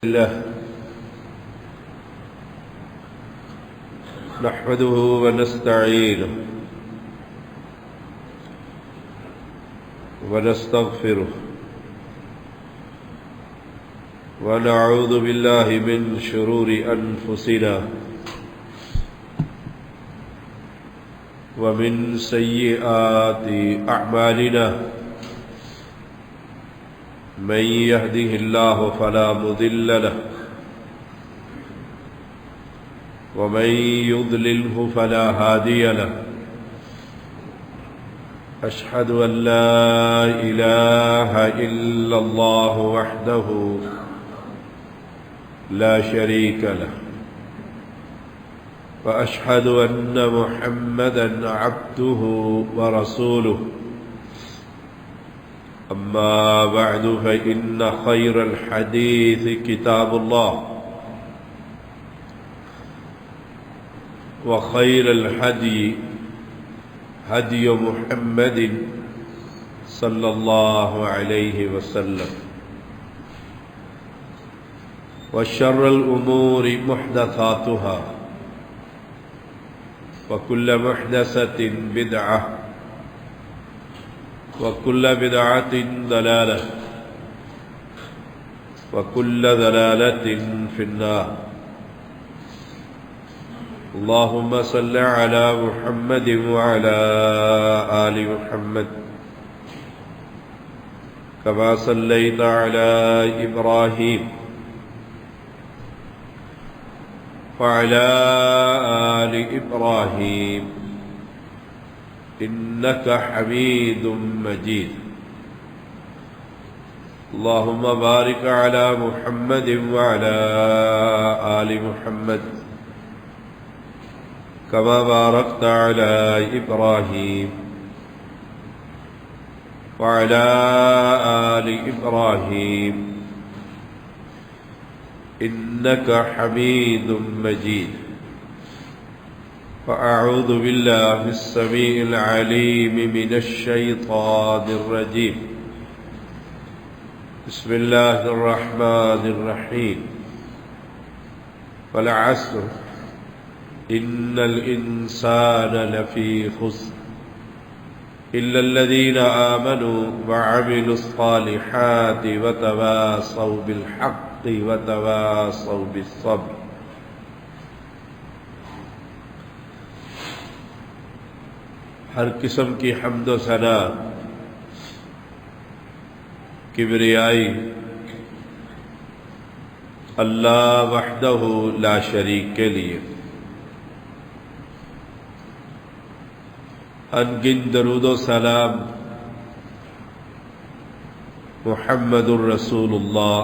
الله نحمده ونستعينه ونستغفره ونعوذ بالله من شرور أنفسنا ومن سيئات أعمالنا من يهده الله فلا مضل له ومن يضلله فلا هادي له أشهد أن لا إله إلا الله وحده لا شريك له وأشهد أن محمدا عبده ورسوله أما بعد فإن خير الحديث كتاب الله وخير الهدي هدي محمد صلى الله عليه وسلم وشر الأمور محدثاتها وكل محدثة بدعة وكل بدعة ضلالة وكل ضلالة في النار. اللهم صل على محمد وعلى آل محمد كما صليت على إبراهيم وعلى آل إبراهيم إنك حميد مجيد. اللهم بارك على محمد وعلى آل محمد كما باركت على إبراهيم وعلى آل إبراهيم إنك حميد مجيد. فأعوذ بالله السميع العليم من الشيطان الرجيم. بسم الله الرحمن الرحيم. والعصر إن الإنسان لفي خسر إلا الذين آمنوا وعملوا الصالحات وتواصوا بالحق وتواصوا بالصبر. ہر قسم کی حمد و ثنا کبریائی اللہ وحدہ لا شریک کے لیے، ان گن درود و سلام محمد الرسول اللہ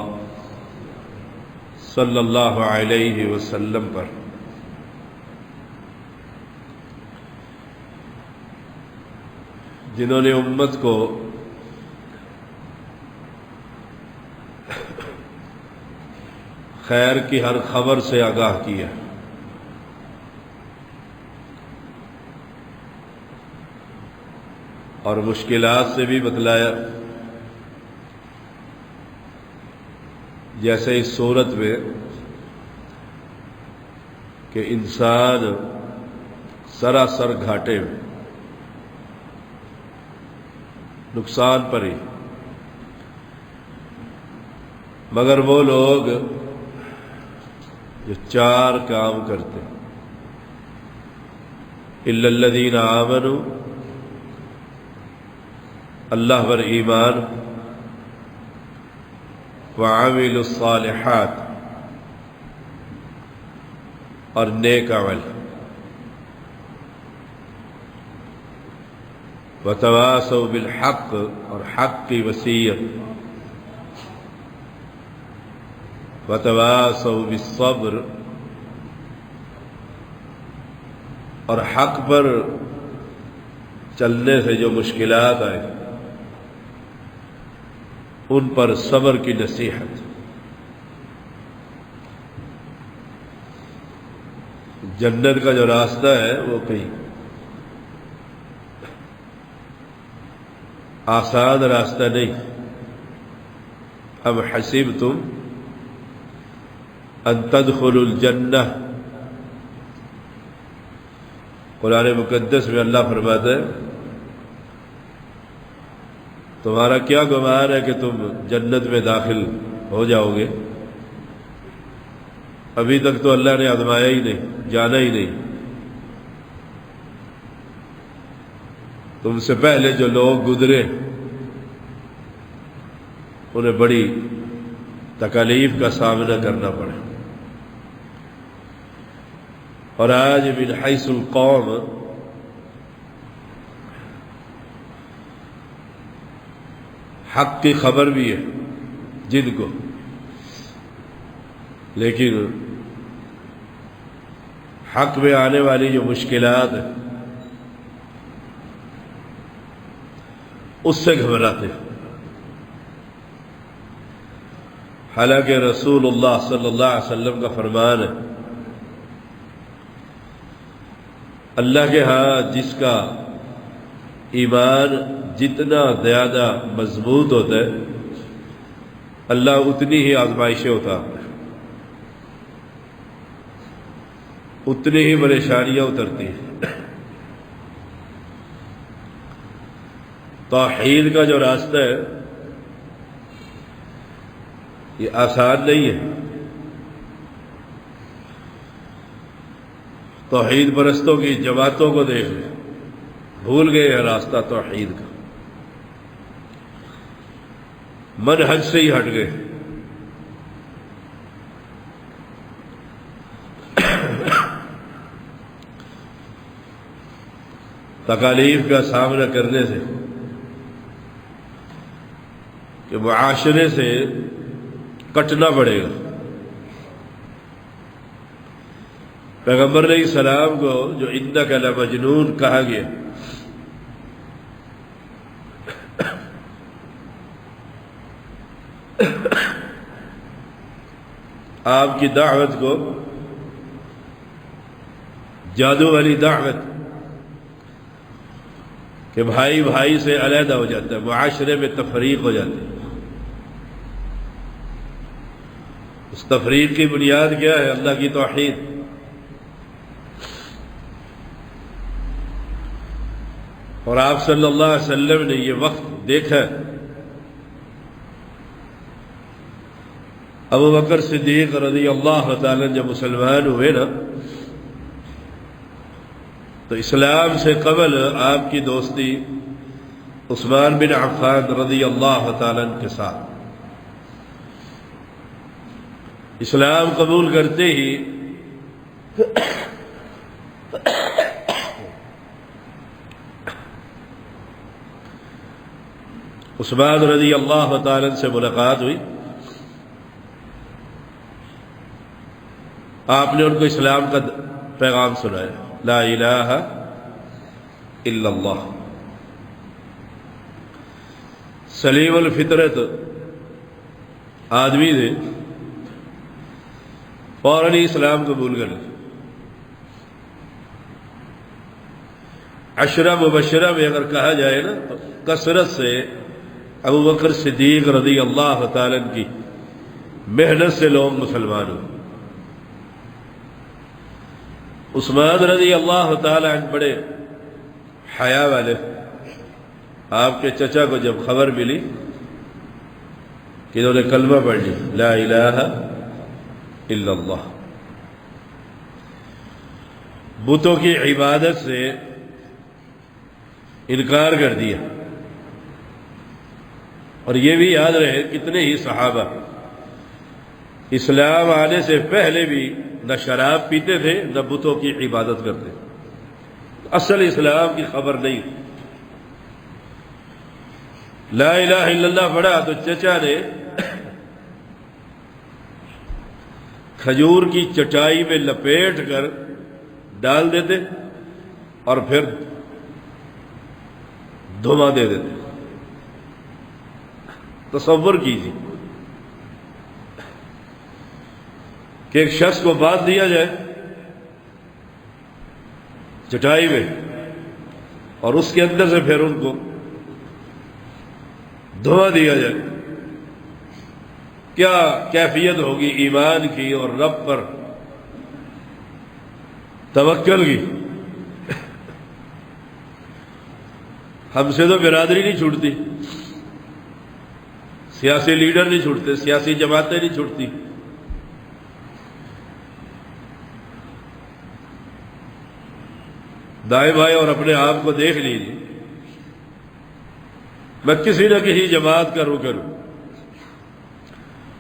صلی اللہ علیہ وسلم پر، جنہوں نے امت کو خیر کی ہر خبر سے آگاہ کیا، اور مشکلات سے بھی بتلایا، جیسے اس صورت میں کہ انسان سراسر گھاٹے میں، نقصان پر ہی، مگر وہ لوگ جو چار کام کرتے، الا الذین آمنوا، اللہ پر ایمان، وعملوا الصالحات، اور نیک عمل، وتواصوا بالحق، اور حق کی وصیت، وتواصوا بالصبر، اور حق پر چلنے سے جو مشکلات آئے ان پر صبر کی نصیحت. جنت کا جو راستہ ہے وہ کہیں آسان راستہ نہیں. اب حسبتم ان تدخلوا الجنہ، قرآن مقدس میں اللہ فرماتا ہے تمہارا کیا گمان ہے کہ تم جنت میں داخل ہو جاؤ گے؟ ابھی تک تو اللہ نے آزمایا ہی نہیں، جانا ہی نہیں۔ تم سے پہلے جو لوگ گزرے انہیں بڑی تکالیف کا سامنا کرنا پڑا، اور آج من حیث القوم حق کی خبر بھی ہے جن کو، لیکن حق میں آنے والی جو مشکلات ہیں اس سے گھبراتے ہیں۔ حالانکہ رسول اللہ صلی اللہ علیہ وسلم کا فرمان ہے اللہ کے ہاں جس کا ایمان جتنا زیادہ مضبوط ہوتا ہے اللہ اتنی ہی آزمائشیں اتارتا ہے، اتنی ہی پریشانیاں اترتی ہیں۔ توحید کا جو راستہ ہے یہ آسان نہیں ہے۔ توحید پرستوں کی جماعتوں کو دیکھ لیں، بھول گئے ہیں راستہ توحید کا، منہج سے ہی ہٹ گئے۔ تکالیف کا سامنا کرنے سے کہ معاشرے سے کٹنا پڑے گا۔ پیغمبر علیہ السلام کو جو انک لمجنون کہا گیا، آپ کی دعوت کو جادو والی دعوت کہ بھائی بھائی سے علیحدہ ہو جاتا ہے، معاشرے میں تفریق ہو جاتی ہے۔ اس تفریق کی بنیاد کیا ہے؟ اللہ کی توحید۔ اور آپ صلی اللہ علیہ وسلم نے یہ وقت دیکھا، ابو بکر صدیق رضی اللہ تعالیٰ جب مسلمان ہوئے نا تو اسلام سے قبل آپ کی دوستی عثمان بن عفان رضی اللہ تعالیٰ کے ساتھ، اسلام قبول کرتے ہی عثمان رضی اللہ تعالیٰ سے ملاقات ہوئی، آپ نے ان کو اسلام کا پیغام سنایا، لا الہ الا اللہ۔ سلیم الفطرت آدمی تھے، فوراً ہی اسلام قبول کر لیا۔ عشرہ مبشرہ میں اگر کہا جائے نا تو کثرت سے ابو بکر صدیق رضی اللہ تعالیٰ کی محنت سے لوگ مسلمان ہوئے۔ عثمان رضی اللہ تعالیٰ عنہ بڑے حیا والے، آپ کے چچا کو جب خبر ملی کہ انہوں نے کلمہ پڑھ لی، لا الہ الا اللہ، بتوں کی عبادت سے انکار کر دیا۔ اور یہ بھی یاد رہے کتنے ہی صحابہ اسلام آنے سے پہلے بھی نہ شراب پیتے تھے نہ بتوں کی عبادت کرتے تھے، اصل اسلام کی خبر نہیں۔ لا الہ الا اللہ پڑھا تو چچا نے کھجور کی چٹائی میں لپیٹ کر ڈال دیتے اور پھر دھواں دے دیتے۔ تصور کیجیے کہ ایک شخص کو باندھ دیا جائے چٹائی میں اور اس کے اندر سے پھر ان کو دھواں دیا جائے، کیا کیفیت ہوگی ایمان کی اور رب پر توکل کی. ہم سے تو برادری نہیں چھوٹتی، سیاسی لیڈر نہیں چھوٹتے، سیاسی جماعتیں نہیں چھوٹتی. دائیں بائیں اور اپنے آپ کو دیکھ لیجیے. میں کسی نہ کسی جماعت کا رکن ہوں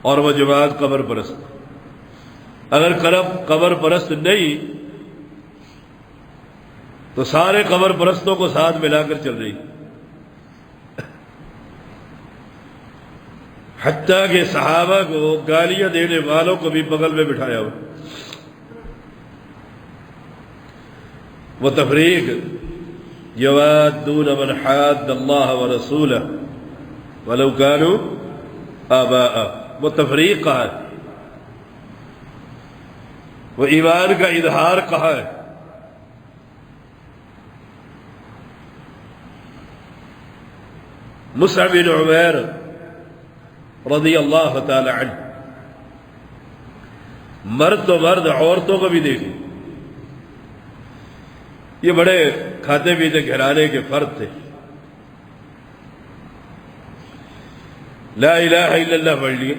اور وہ جماعت قبر پرست. اگر قبر پرست نہیں تو سارے قبر پرستوں کو ساتھ ملا کر چل رہی، حتیٰ کہ صحابہ کو گالیاں دینے والوں کو بھی بغل میں بٹھایا ہو. وہ تفریق یوادون من حاد اللہ ورسولہ ولو کانوا آباء، وہ تفریق کہاں ہے؟ وہ ایمان کا اظہار کہاں ہے؟ مصعب بن عمیر رضی اللہ تعالی عنہ، مرد تو مرد، عورتوں کو بھی دیکھیں. یہ بڑے کھاتے پیتے گھرانے کے فرد تھے. لا الہ الا اللہ پڑھ لیے،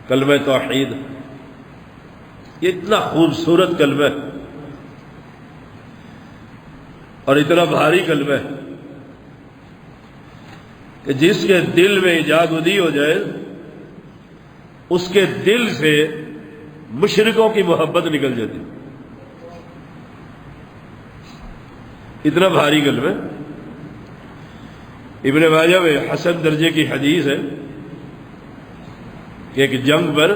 کلمہ توحید. یہ اتنا خوبصورت کلمہ ہے اور اتنا بھاری کلمہ ہے کہ جس کے دل میں جاگودی ہو جائے اس کے دل سے مشرکوں کی محبت نکل جاتی. اتنا بھاری کلمہ. ابن ماجہ میں حسن درجے کی حدیث ہے کہ ایک جنگ پر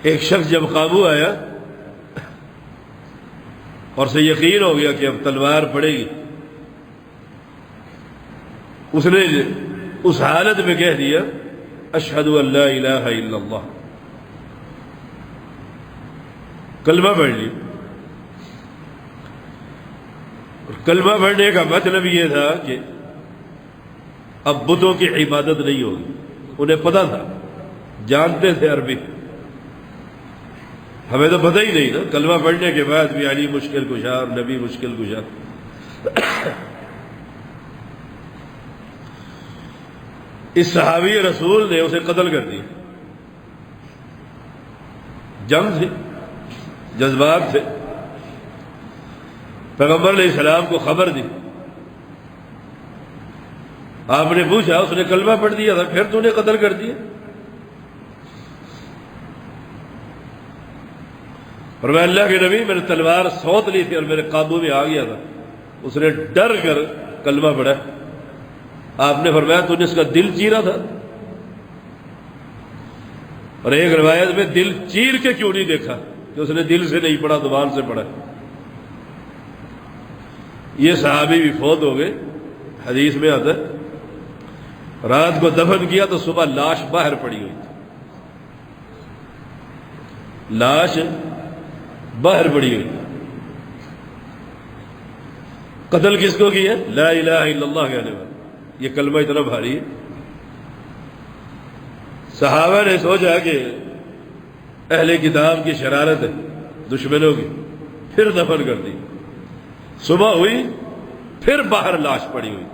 ایک شخص جب قابو آیا اور اسے یقین ہو گیا کہ اب تلوار پڑے گی، اس نے اس حالت میں کہہ دیا اشہد ان لا الہ الا اللہ، کلمہ پڑھ لی. کلمہ پڑھنے کا مطلب یہ تھا کہ اب بتوں کی عبادت نہیں ہوگی. انہیں پتہ تھا، جانتے تھے عربی، ہمیں تو پتہ ہی نہیں نا. کلمہ پڑھنے کے بعد بھی علی مشکل کشا اور نبی مشکل کشا. اس صحابی رسول نے اسے قتل کر دیا. جنگ تھی، جذبات تھے. پیغمبر علیہ السلام کو خبر دی. آپ نے پوچھا، اس نے کلمہ پڑھ دیا تھا، پھر تو نے قتل کر دیا. اور میں اللہ کے نبی، میں نے تلوار سوت لی تھی اور میرے قابو میں آ گیا تھا. اس نے ڈر کر کلمہ پڑھا. آپ نے فرمایا تو نے اس کا دل چیرا تھا؟ اور ایک روایت میں دل چیر کے کیوں نہیں دیکھا کہ اس نے دل سے نہیں پڑھا، زبان سے پڑھا. یہ صحابی بھی فوت ہو گئے. حدیث میں آتا ہے رات کو دفن کیا تو صبح لاش باہر پڑی ہوئی تھی. لاش باہر پڑی ہوئی. قتل کس کو کیا؟ لا الہ الا اللہ کہنے والا. یہ کلمہ اتنا بھاری ہے. صحابہ نے سوچا کہ اہل کتاب کی شرارت ہے، دشمنوں کی، پھر دفن کر دی. صبح ہوئی پھر باہر لاش پڑی ہوئی.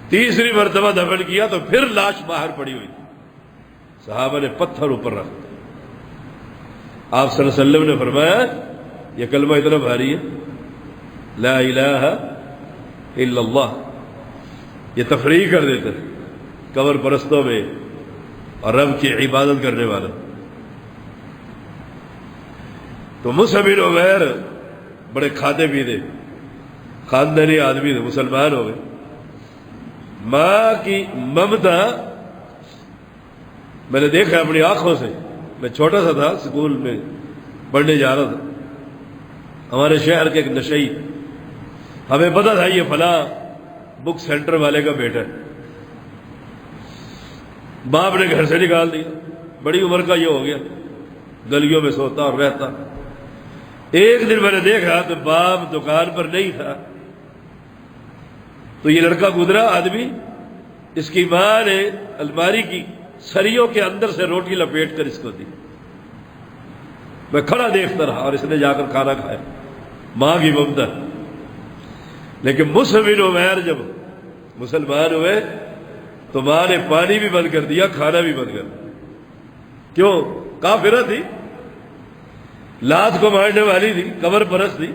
تیسری مرتبہ دفن کیا تو پھر لاش باہر پڑی ہوئی. صحابہ نے پتھر اوپر رکھ دیا. آپ صلی اللہ علیہ وسلم نے فرمایا یہ کلمہ اتنا بھاری ہے، لا الہ الا اللہ. یہ تفریق کر دیتے قبر پرستوں میں اور رب کی عبادت کرنے والا. تو مصعب بن عمیر بڑے کھاتے پیتے خاندانی آدمی تھے، مسلمان ہو گئے. ماں کی ممتا میں نے دیکھا اپنی آنکھوں سے. میں چھوٹا سا تھا، اسکول میں پڑھنے جا رہا تھا. ہمارے شہر کے ایک نشئی، ہمیں پتا تھا یہ فلاں بک سینٹر والے کا بیٹا ہے. باپ نے گھر سے نکال دیا. بڑی عمر کا یہ ہو گیا، گلیوں میں سوتا اور رہتا. ایک دن میں نے دیکھا تو باپ دکان پر نہیں تھا، تو یہ لڑکا گزرا آدمی، اس کی ماں نے الماری کی سریوں کے اندر سے روٹی لپیٹ کر اس کو دی، میں کھڑا دیکھتا رہا اور اس نے جا کر کھانا کھایا، ماں کی ممتا۔ لیکن مصعب بن عمیر جب مسلمان ہوئے تو ماں نے پانی بھی بند کر دیا، کھانا بھی بند کر دیا۔ کیوں؟ کافرہ تھی، لات کو مارنے والی تھی، قبر پرست تھی،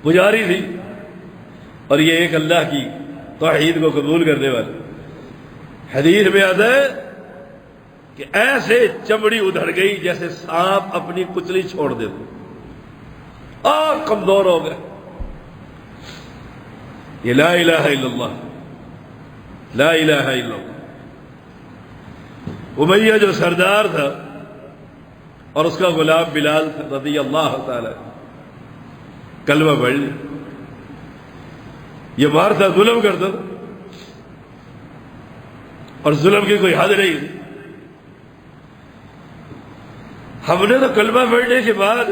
پجاری تھی، اور یہ ایک اللہ کی توحید کو قبول کرنے والی۔ حدیث میں آتا ہے کہ ایسے چمڑی ادھڑ گئی جیسے سانپ اپنی کچلی چھوڑ دیتا، کمزور ہو گئے۔ یہ لا الہ الا اللہ، لا الہ الا اللہ۔ امیہ جو سردار تھا اور اس کا غلام بلال تھا رضی اللہ تعالی، کلمہ پڑھ لی، یہ مارتا ظلم کرتا تھا اور ظلم کی کوئی حد نہیں تھی۔ ہم نے تو کلمہ پڑھنے کے بعد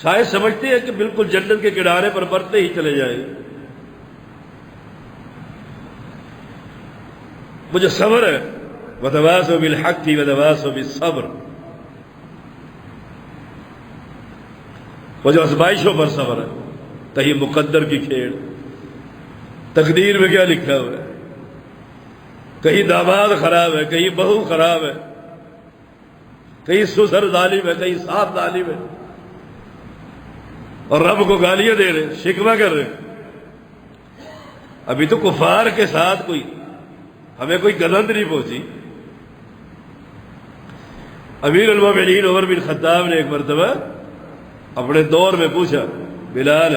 شاید سمجھتے ہیں کہ بالکل جنت کے کنارے پر مرتے ہی چلے جائیں۔ مجھے صبر ہے، وتواصوا بالحق وتواصوا بالصبر، مجھے آزمائشوں پر صبر ہے، کہیں مقدر کی کھیڑ، تقدیر میں کیا لکھا ہوا ہے، کہیں داماد خراب ہے، کہیں بہو خراب ہے، کہیں سسر ظالم ہے، کہیں ساس ظالم ہے، اور رب کو گالیاں دے رہے، شکوہ کر رہے۔ ابھی تو کفار کے ساتھ ہمیں کوئی گلند نہیں پہنچی۔ امیر المومنین عمر بن خطاب نے ایک مرتبہ اپنے دور میں پوچھا، بلال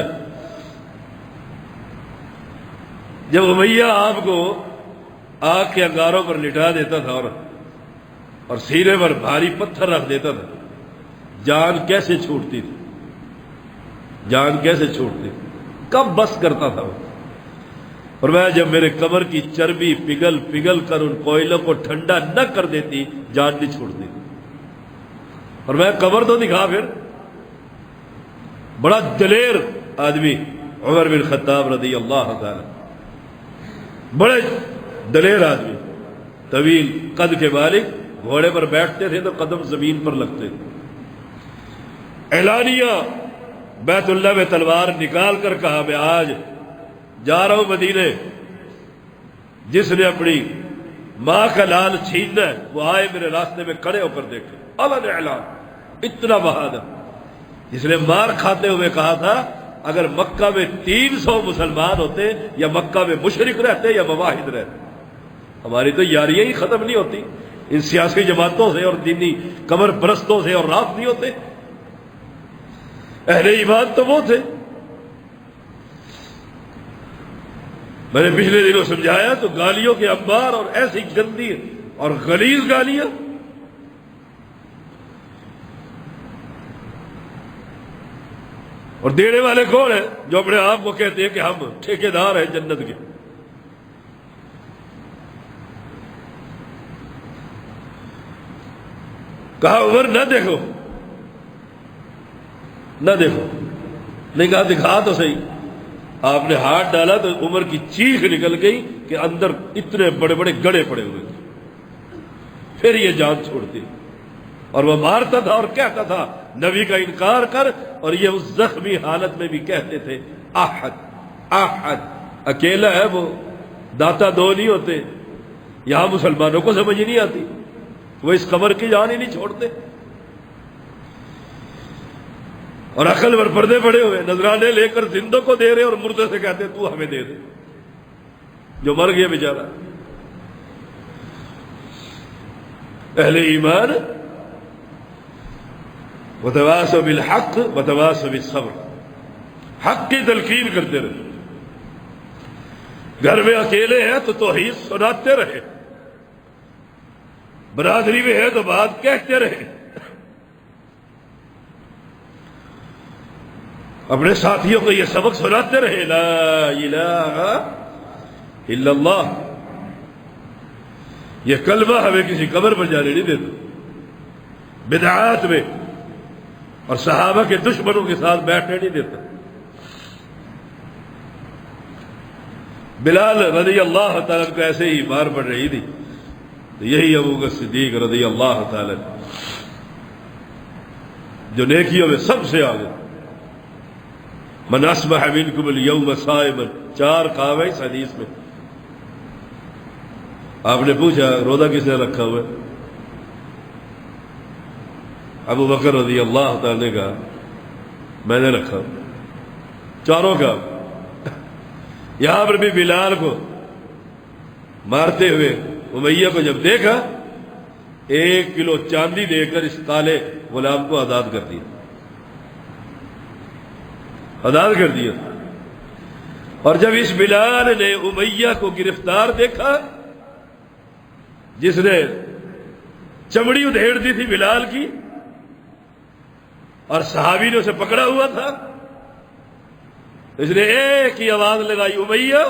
جب امیہ آپ کو آگ کے انگاروں پر لٹا دیتا تھا اور سینے پر بھاری پتھر رکھ دیتا تھا، جان کیسے چھوٹتی تھی؟ جان کیسے چھوٹتی تھی؟ کب بس کرتا تھا وہ؟ اور میں جب میرے کمر کی چربی پگھل پگھل کر ان کوئلوں کو ٹھنڈا نہ کر دیتی، جان نہیں چھوڑتی تھی۔ اور میں قبر تو دکھا، پھر بڑا دلیر آدمی عمر بن خطاب رضی اللہ تعالی، بڑے دلیر آدمی، طویل قد کے مالک، گھوڑے پر بیٹھتے تھے تو قدم زمین پر لگتے تھے۔ اعلانیہ بیت اللہ میں تلوار نکال کر کہا، میں آج جا رہا ہوں مدینے، جس نے اپنی ماں کا لال چھیننا ہے وہ آئے میرے راستے میں کھڑے ہو کر دیکھے۔ علن اعلان، اتنا بہادر، جس نے مار کھاتے ہوئے کہا تھا اگر مکہ میں 300 مسلمان ہوتے، یا مکہ میں مشرک رہتے یا مواحد رہتے، ہماری تو یاریاں ہی ختم نہیں ہوتی ان سیاسی جماعتوں سے اور دینی کمر پرستوں سے، اور راست نہیں ہوتے۔ اہل ایمان تو وہ تھے۔ میں نے پچھلے دنوں سمجھایا تو گالیوں کے انبار، اور ایسی گندی اور غلیظ گالیاں۔ اور دینے والے کون ہیں؟ جو اپنے آپ کو کہتے ہیں کہ ہم ٹھیکیدار ہیں جنت کے۔ کہا عمر نہ دیکھو، نہ دیکھو، نہیں کہا دکھا تو صحیح۔ آپ نے ہاتھ ڈالا تو عمر کی چیخ نکل گئی کہ اندر اتنے بڑے بڑے گڑے پڑے ہوئے تھے۔ پھر یہ جان چھوڑتی، اور وہ مارتا تھا اور کہتا تھا نبی کا انکار کر، اور یہ اس زخمی حالت میں بھی کہتے تھے احد احد، اکیلا ہے وہ، داتا دو نہیں ہوتے۔ یہاں مسلمانوں کو سمجھ نہیں آتی، وہ اس قبر کی جان ہی نہیں چھوڑتے، اور عقل پر پردے پڑے ہوئے، نذرانے لے کر زندوں کو دے رہے اور مردے سے کہتے تو ہمیں دے دے، جو مر گیا بیچارہ۔ اہل ایمان وتواصوا بالحق وتواصوا بالصبر، حق کی تلقین کرتے رہے۔ گھر میں اکیلے ہیں تو توحید سناتے رہے، برادری میں ہے تو بات کہتے رہے، اپنے ساتھیوں کو یہ سبق سناتے رہے، لا الہ الا اللہ۔ یہ کلمہ ہمیں کسی قبر پر جانے نہیں دیتا، بدعات میں اور صحابہ کے دشمنوں کے ساتھ بیٹھنے نہیں دیتا۔ بلال رضی اللہ تعالیٰ کو ایسے ہی مار پڑ رہی تھی، تو یہی ابو بکر صدیق رضی اللہ تعالیٰ جو نیکیوں میں سب سے آگے، من اصبح منکم اليوم صائما، 4 کام ہے اس حدیث میں۔ آپ نے پوچھا روزہ کس نے رکھا ہوا ہے؟ ابو بکر رضی اللہ تعالیٰ نے کہا میں نے رکھا، 4 کام۔ یہاں پر بھی بلال کو مارتے ہوئے امیہ کو جب دیکھا، 1 کلو چاندی دے کر اس کالے غلام کو آزاد کر دیا، آزاد کر دیا۔ اور جب اس بلال نے امیہ کو گرفتار دیکھا، جس نے چمڑی ادھیڑ دی تھی بلال کی، اور صحابی نے اسے پکڑا ہوا تھا، اس نے ایک ہی آواز لگائی، امیہ،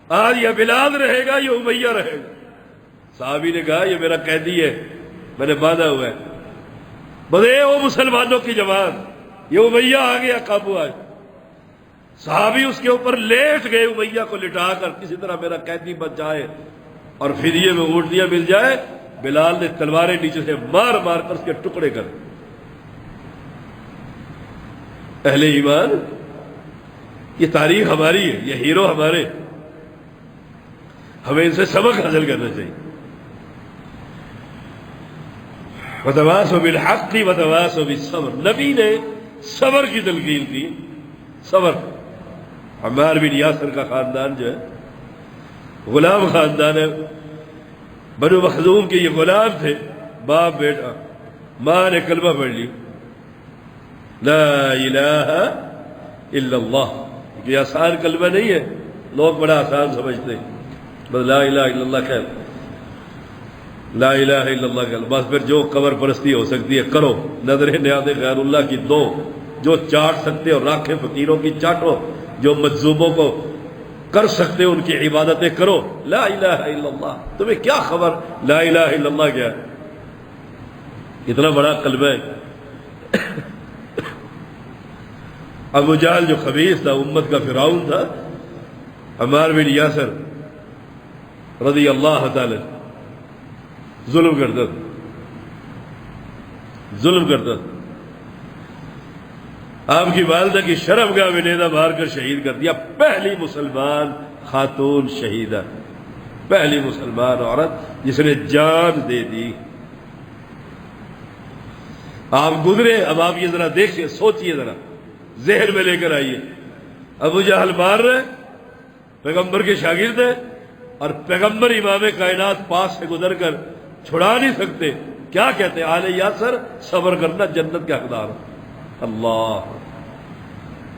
آج یہ بلال رہے گا، یہ امیہ رہے گا۔ صحابی نے کہا یہ میرا قیدی ہے، میں نے باندھا ہوا ہے۔ بولے وہ مسلمانوں کی جوان، یہ امیہ آ گیا، قابو آئے۔ صحابی اس کے اوپر لیٹ گئے، امیہ کو لٹا کر کسی طرح میرا قیدی بچ جائے اور فدیے میں اونٹنیاں مل جائے۔ بلال نے تلواریں نیچے سے مار مار کر اس کے ٹکڑے کر۔ اہل ایمان، یہ تاریخ ہماری ہے، یہ ہیرو ہمارے، ہمیں ان سے سبق حاصل کرنا چاہیے۔ وتواصوا بالحق وتواصوا بالصبر، نبی نے صبر کی تلقین کی۔ صبر، عمار بن یاسر کا خاندان جو ہے غلام خاندان ہے، بنو مخزوم کے یہ غلام تھے، باپ بیٹا، ماں نے کلمہ پڑھ لی، لا الہ الا اللہ۔ یہ آسان کلمہ نہیں ہے، لوگ بڑا آسان سمجھتے ہیں، بس لا الہ الا اللہ کہہ، لا الہ الا اللہ کہہ، بس پھر جو قبر پرستی ہو سکتی ہے کرو، نظریں نیازیں غیر اللہ کی دو، جو چاٹ سکتے ہو راکھیں فقیروں کی چاٹو، جو مجذوبوں کو کر سکتے ہو ان کی عبادتیں کرو۔ لا الہ الا اللہ، تمہیں کیا خبر لا الہ الا اللہ کیا ہے؟ اتنا بڑا کلمہ ہے۔ ابو جہل جو خبیث تھا، امت کا فرعون تھا، عمار بن یاسر رضی اللہ تعالی ظلم کرتا تھا، ظلم کرتا تھا۔ آپ کی والدہ کی شرمگاہ میں نیزہ مار کر شہید کر دیا، پہلی مسلمان خاتون شہیدہ، پہلی مسلمان عورت جس نے جان دے دی۔ آپ گزرے، اب آپ یہ ذرا دیکھیں، سوچئے ذرا، ذہن میں لے کر آئیے، ابو جہل مار رہے، پیغمبر کے شاگرد ہیں، اور پیغمبر امام کائنات پاس سے گزر کر چھڑا نہیں سکتے، کیا کہتے ہیں؟ آل یاسر، صبر کرنا، جنت کے حقدار۔ اللہ،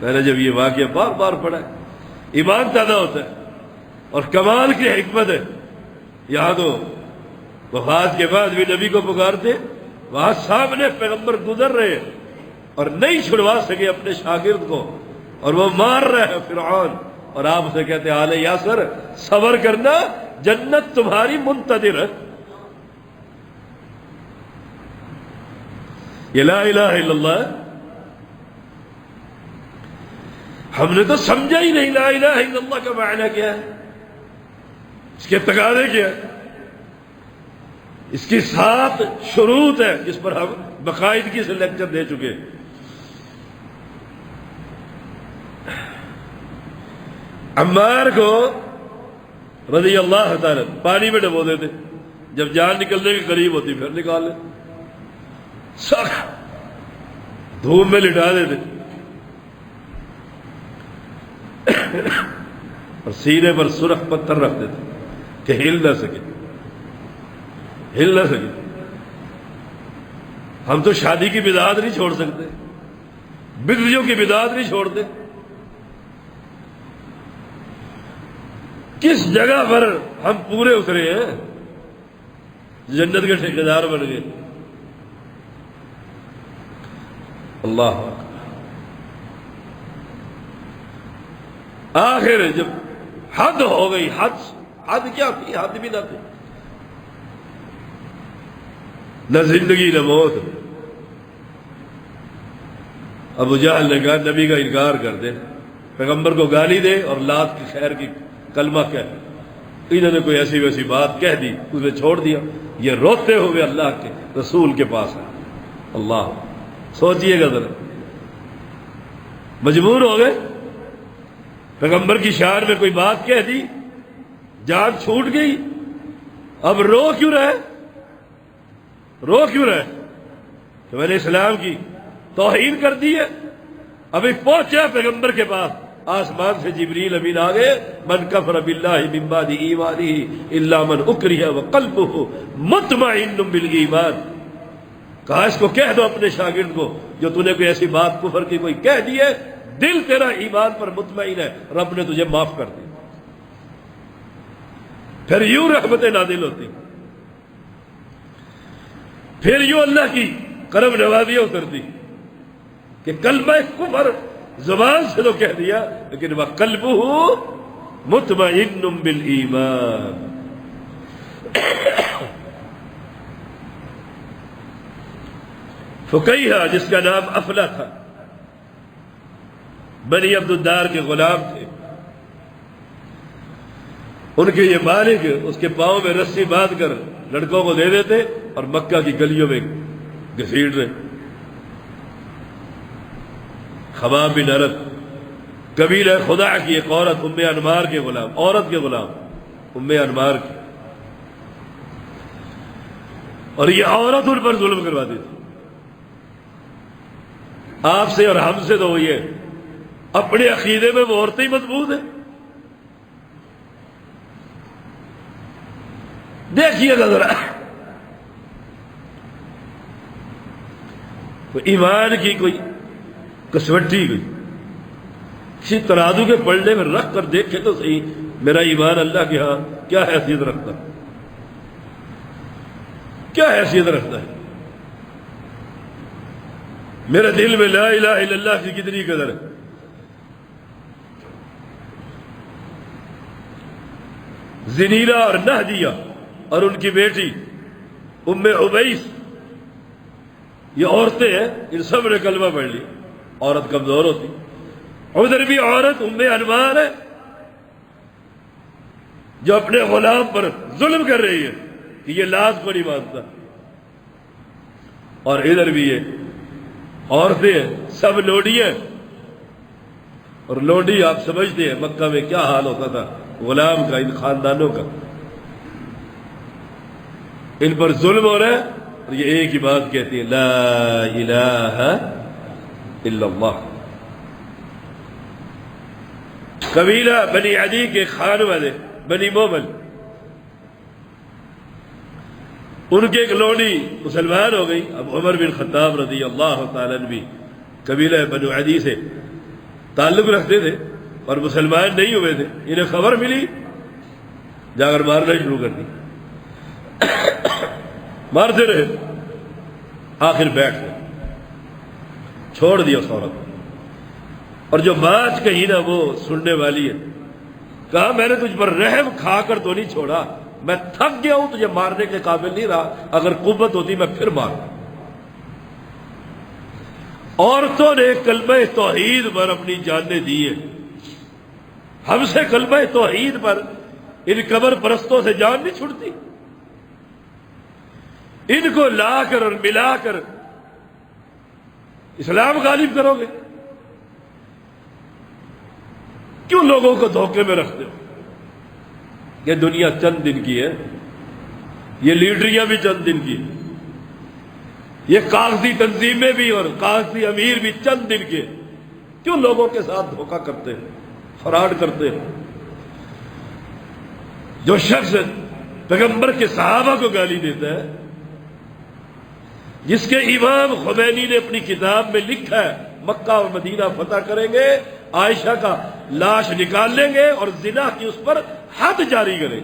میں نے جب یہ واقعہ بار بار پڑھا ہے، ایمان پیدا ہوتا ہے، اور کمال کی حکمت ہے۔ یہاں تو وفات کے بعد بھی نبی کو پکارتے، وہاں سامنے پیغمبر گزر رہے ہیں اور نہیں چھڑوا سکے اپنے شاگرد کو، اور وہ مار رہے ہیں فرعون، اور آپ اسے کہتے آل یاسر، صبر کرنا، جنت تمہاری منتظر ہے۔ یہ لا الہ الا اللہ ہم نے تو سمجھا ہی نہیں، لا الہ الا اللہ کا معنی کیا ہے، اس کے تقاضے کیا ہے، اس کی 7 شروط ہے جس پر ہم باقاعدگی سے لیکچر دے چکے۔ عمار کو رضی اللہ تعالی پانی میں ڈبو دیتے، جب جان نکلنے کے قریب ہوتی پھر نکال لے، سخت دھوپ میں لٹا دیتے، اور سینے پر سرخ پتھر رکھ دیتے کہ ہل نہ سکے، ہل نہ سکے۔ ہم تو شادی کی بدعت نہیں چھوڑ سکتے، بدعتوں کی بدعت نہیں چھوڑتے۔ کس جگہ پر ہم پورے اترے ہیں، جنت کے ٹھیکیدار بن گئے۔ اللہ آخر جب حد ہو گئی، حد کیا تھی، حد بھی نہ تھی، نہ زندگی نہ موت۔ ابو جہل نے کہا نبی کا انکار کر دے، پیغمبر کو گالی دے اور لات کی خیر کی کلمہ کہہ. انہوں نے کوئی ایسی ویسی بات کہہ دی، اسے چھوڑ دیا. یہ روتے ہوئے اللہ کے رسول کے پاس ہے. اللہ، سوچئے گا ذرا، مجبور ہو گئے، پیغمبر کی شان میں کوئی بات کہہ دی، جان چھوٹ گئی. اب رو کیوں رہے کہ میں نے اسلام کی توہین کر دی ہے. ابھی پہنچا پیغمبر کے پاس، آسمان سے جبریل امین آ گئے. من کفر باللہ من بعد ایمانہ الا من اکرہ وقلبہ مطمئن بالایمان. کہا اس کو کہہ دو اپنے شاگرد کو، جو تو نے کوئی ایسی بات کفر کی کوئی کہہ دی ہے، دل تیرا ایمان پر مطمئن ہے، رب نے تجھے معاف کر دی. پھر یوں رحمتیں نازل ہوتی، پھر یوں اللہ کی کرم نوازیاں اترتی کہ کلمہ کفر زبان سے تو کہہ دیا، لیکن وقلبہ مطمئن بالایمان. فقیہ جس کا نام افلا تھا، بنی عبد الدار کے غلام تھے. ان کے یہ مالک اس کے پاؤں میں رسی باندھ کر لڑکوں کو دے دیتے اور مکہ کی گلیوں میں گھسیٹ رہے. خباب بن ارد قبیلہ خدا کی ایک عورت، ام انمار کے غلام، عورت کے غلام ام انمار کی، اور یہ عورت ان پر ظلم کرواتی تھی. آپ سے اور ہم سے تو وہی ہے، اپنے عقیدے میں وہ عورتیں ہی مضبوط ہیں. دیکھیے گا ذرا، ایمان کی کوئی کسوٹی گئی، کسی ترازو کے پلڑے میں رکھ کر دیکھے تو صحیح میرا ایمان اللہ کے ہاں کیا حیثیت رکھتا ہے، کیا حیثیت رکھتا ہے. میرے دل میں لا الہ الا اللہ کی کتنی قدر ہے. زنیرہ اور نہدیہ اور ان کی بیٹی ام عبیس، یہ عورتیں ہیں، ان سب نے کلمہ پڑھ لی. عورت کمزور ہوتی. ادھر بھی عورت ام انمار ہے جو اپنے غلام پر ظلم کر رہی ہے کہ یہ لات کو نہیں مانتا. اور ادھر بھی یہ عورتیں ہیں، سب لوڈی ہیں. اور لوڈی آپ سمجھتے ہیں مکہ میں کیا حال ہوتا تھا غلام کا، ان خاندانوں کا. ان پر ظلم ہو رہا ہے اور یہ ایک ہی بات کہتی ہے، لا الہ الا اللہ. قبیلہ بنی عدی کے خان والے بنی مومل، ان کے ایک لوڈی مسلمان ہو گئی. اب عمر بن خطاب رضی اللہ تعالیٰ عنہ بھی قبیلہ بنو عدی سے تعلق رکھتے تھے اور مسلمان نہیں ہوئے تھے. انہیں خبر ملی، جا کر مارنا شروع کر دی. مارتے رہے، آخر بیٹھ گئے، چھوڑ دیا اس عورت. اور جو بات کہی نا وہ سننے والی ہے. کہا میں نے تجھ پر رحم کھا کر تو نہیں چھوڑا، میں تھک گیا ہوں، تجھے مارنے کے قابل نہیں رہا، اگر قوت ہوتی میں پھر مارتا. عورتوں نے کلمہ توحید پر اپنی جانیں دی ہے. ہم سے کلمہ توحید پر ان قبر پرستوں سے جان نہیں چھوٹتی. ان کو لا کر اور ملا کر اسلام غالب کرو گے. کیوں لوگوں کو دھوکے میں رکھتے ہو؟ یہ دنیا چند دن کی ہے، یہ لیڈریاں بھی چند دن کی، یہ کاغذی تنظیمیں بھی اور کاغذی امیر بھی چند دن کے. کیوں لوگوں کے ساتھ دھوکہ کرتے ہیں، فراڈ کرتے ہیں؟ جو شخص پیغمبر کے صحابہ کو گالی دیتا ہے، جس کے امام خمینی نے اپنی کتاب میں لکھا ہے مکہ اور مدینہ فتح کریں گے، عائشہ کا لاش نکال لیں گے اور زنا کی اس پر حد جاری کریں،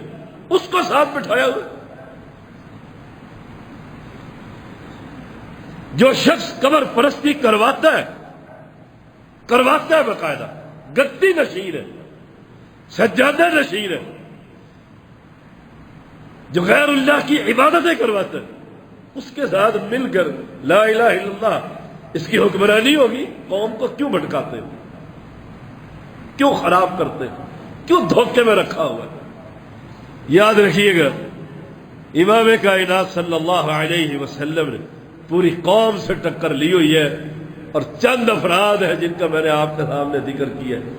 اس کو ساتھ بٹھایا ہوا. جو شخص قبر پرستی کرواتا ہے باقاعدہ، گدی نشین ہے، سجادہ نشین ہے، جو غیر اللہ کی عبادتیں کرواتا ہے، اس کے ساتھ مل کر لا الہ الا اللہ اس کی حکمرانی ہوگی. قوم کو کیوں بھٹکاتے ہو؟ کیوں خراب کرتے ہیں؟ کیوں دھوکے میں رکھا ہوا ہے؟ یاد رکھیے گا امام کائنات صلی اللہ علیہ وسلم نے پوری قوم سے ٹکر لی ہوئی ہے، اور چند افراد ہیں جن کا میں نے آپ کے سامنے ذکر کیا ہے،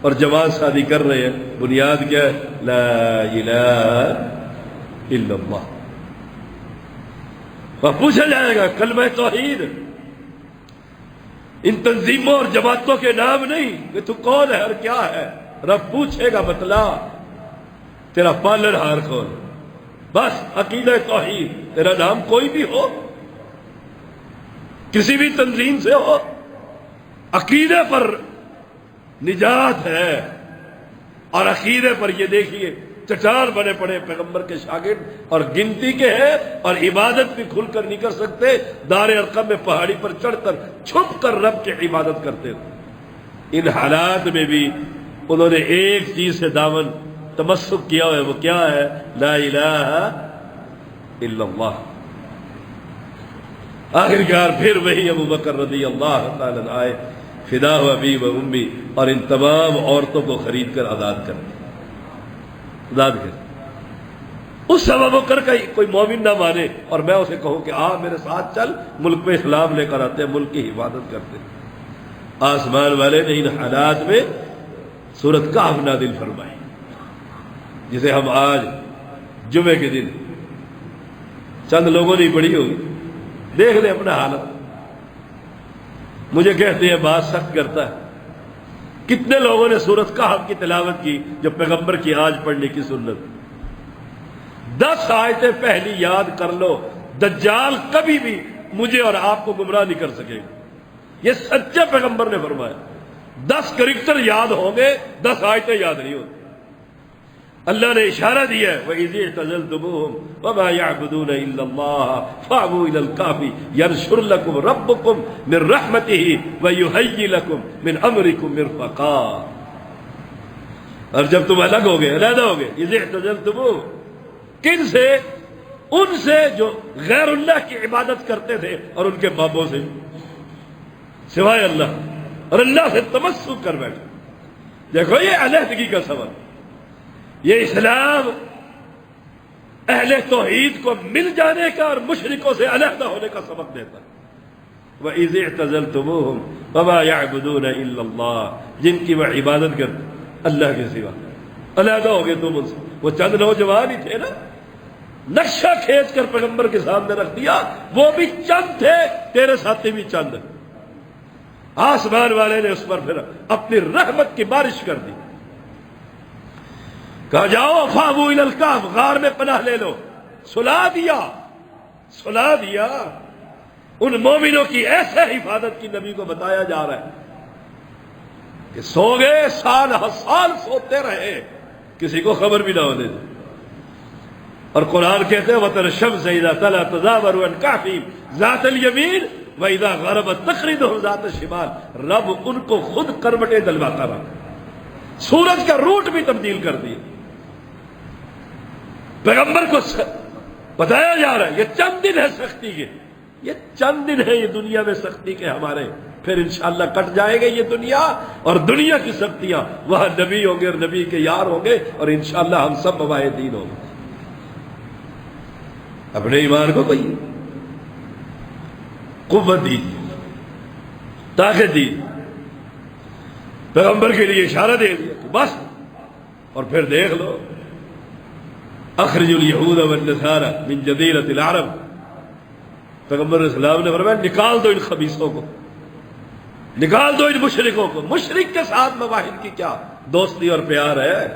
اور جماعت شادی کر رہے ہیں۔ بنیاد کیا ہے؟ لا الہ الا اللہ۔ اور پوچھا جائے گا کلمہ توحید، ان تنظیموں اور جماعتوں کے نام نہیں کہ تو کون ہے اور کیا ہے، رب پوچھے گا بتلا تیرا پالن ہار کون؟ بس عقیدہ توحید، تیرا نام کوئی بھی ہو، کسی بھی تنظیم سے ہو، عقیدے پر نجات ہے۔ اور عقیدے پر یہ دیکھیے چٹان بنے پڑے پیغمبر کے شاگرد، اور گنتی کے ہیں، اور عبادت بھی کھل کر نہیں کر سکتے، دار ارقم میں پہاڑی پر چڑھ کر چھپ کر رب کی عبادت کرتے تھے۔ ان حالات میں بھی انہوں نے ایک چیز سے دامن تمسک کیا ہے، وہ کیا ہے؟ لا الہ الا اللہ۔ آخرکار پھر وہی ابو بکر رضی اللہ تعالیٰ عنہ آئے، فدا و ابی و امی، اور ان تمام عورتوں کو خرید کر آزاد کر اس ابو بکر کا کوئی مومن نہ مانے اور میں اسے کہوں کہ آ میرے ساتھ چل، ملک میں اسلام لے کر آتے ہیں، ملک کی حفاظت کرتے ہیں۔ آسمان والے نے ان حالات میں سورۃ کہف نازل فرمائی، جسے ہم آج جمعے کے دن چند لوگوں نے پڑھی ہوگی، دیکھ لیں اپنا حالت۔ مجھے کہتے ہیں بات سخت کرتا ہے، کتنے لوگوں نے سورۃ کہف کی تلاوت کی جو پیغمبر کی آج پڑھنے کی سنت؟ 10 آیتیں پہلی یاد کر لو، دجال کبھی بھی مجھے اور آپ کو گمراہ نہیں کر سکے گا، یہ سچے پیغمبر نے فرمایا۔ 10 کریکٹر یاد ہوں گے، 10 آیتیں یاد نہیں ہوتی۔ اللہ نے اشارہ دیا ہے وَإِذِ اعْتَزَلْتُمُوهُمْ وَمَا يَعْبُدُونَ إِلَّا اللَّهَ فَأْوُوا إِلَى الْكَهْفِ يَنشُرْ لَكُمْ رَبُّكُمْ مِنْ رَحْمَتِهِ وَيُهَيِّئْ لَكُمْ مِنْ أَمْرِكُمْ مِرْفَقًا۔ اور جب تم الگ ہو گئے، علیحدہ ہو گئے، إِذِ اعْتَزَلْتُمُوهُمْ، کن سے؟ ان سے جو غیر اللہ کی عبادت کرتے تھے اور ان کے بابوں سے سوائے اللہ، اور اللہ سے تمسک کر بیٹھے۔ دیکھو یہ علیحدگی کا سبب، یہ اسلام اہل توحید کو مل جانے کا اور مشرکوں سے علیحدہ ہونے کا سبق دیتا ہے۔ وَإِذِ اعْتَزَلْتُمُوهُمْ وَمَا يَعْبُدُونَ إِلَّا اللَّهَ، جن کی وہ عبادت کرتے اللہ کے سوا، علیحدہ ہو گئے تم ان سے۔ وہ چند نوجوان ہی تھے نا، نقشہ کھینچ کر پیغمبر کے سامنے رکھ دیا، وہ بھی چند تھے، تیرے ساتھی بھی چند۔ آسمان والے نے اس پر پھر اپنی رحمت کی بارش کر دی، کہا جاؤ فاووا الی الکہف، غار میں پناہ لے لو۔ سلا دیا ان مومنوں کی ایسے حفاظت کی نبی کو بتایا جا رہا ہے کہ سو گئے، سال سوتے رہے، کسی کو خبر بھی نہ ہونے دے۔ اور قرآن کہتے ہیں وَتَرَى الشَّمْسَ إِذَا طَلَعَتْ تَزَاوَرُ عَنْ كَهْفِهِمْ ذَاتَ الْيَمِينِ وَإِذَا غَرَبَتْ تَقْرِضُهُمْ ذَاتَ الشِّمَالِ، رب ان کو خود کروٹیں دلواتا رہا، سورج کا روٹ بھی تبدیل کر دیا۔ پیغمبر کو بتایا جا رہا ہے یہ چند دن ہے سختی کے، یہ چند دن ہے یہ دنیا میں سختی کے ہمارے، پھر انشاءاللہ کٹ جائے گے یہ دنیا، اور دنیا کی سختیاں وہاں نبی ہوں گے اور نبی کے یار ہوں گے، اور انشاءاللہ ہم سب مواحدین ہوں گے۔ اپنے ایمان کو کوئی قوت دیجیے، طاقت دیجیے، پیغمبر کے لیے اشارہ دے دیا کہ بس، اور پھر دیکھ لو اخرج الیہود والنصارى من جزیرۃ العرب، پیغمبر اسلام نے فرمایا نکال دو ان خبیثوں کو، نکال دو ان مشرکوں کو۔ مشرک کے ساتھ مواحد کی کیا دوستی اور پیار ہے؟